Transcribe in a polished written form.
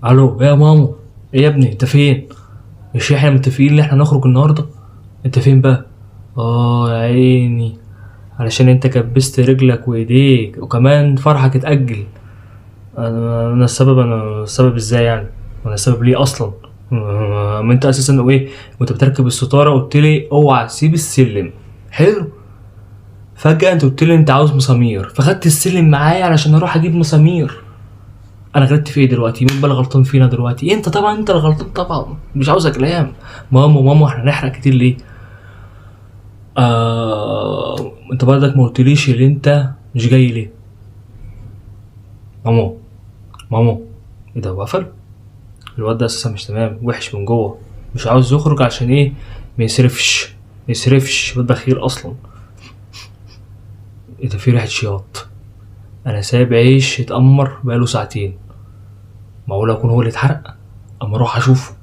الو يا ماما. ايه يا ابني انت فين؟ مش احنا متفقين ان احنا نخرج النهارده؟ انت فين بقى؟ اه يا عيني، علشان انت كبست رجلك وايديك وكمان فرحك اتأجل. انا السبب، انا السبب ازاي يعني؟ انا السبب ليه اصلا؟ ما انت اساسا ايه وانت بتركب الستاره قلت لي اوعى تسيب السلم. حلو. فجأة انت قلت لي انت عاوز مسامير فخدت السلم معايا علشان اروح اجيب مسامير. انا غلطت في ايه دلوقتي؟ مين بقى اللي غلطان فينا دلوقتي؟ انت طبعا، انت اللي غلطان طبعا، مش عاوز كلام. ماما ماما احنا نحرق كتير ليه؟ انت برضك ما قلتليش اللي انت مش جاي ليه. ماما ماما. ايه ده هو قفل؟ الواد ده اساسا مش تمام، وحش من جوه، مش عاوز يخرج عشان ايه؟ ما يصرفش. يصرفش واد بخيل اصلا. ايه ده؟ في ريحه شياط. انا سايب عيش يتأمر بقاله ساعتين، معقول اكون هو اللي اتحرق؟ اما اروح اشوفه.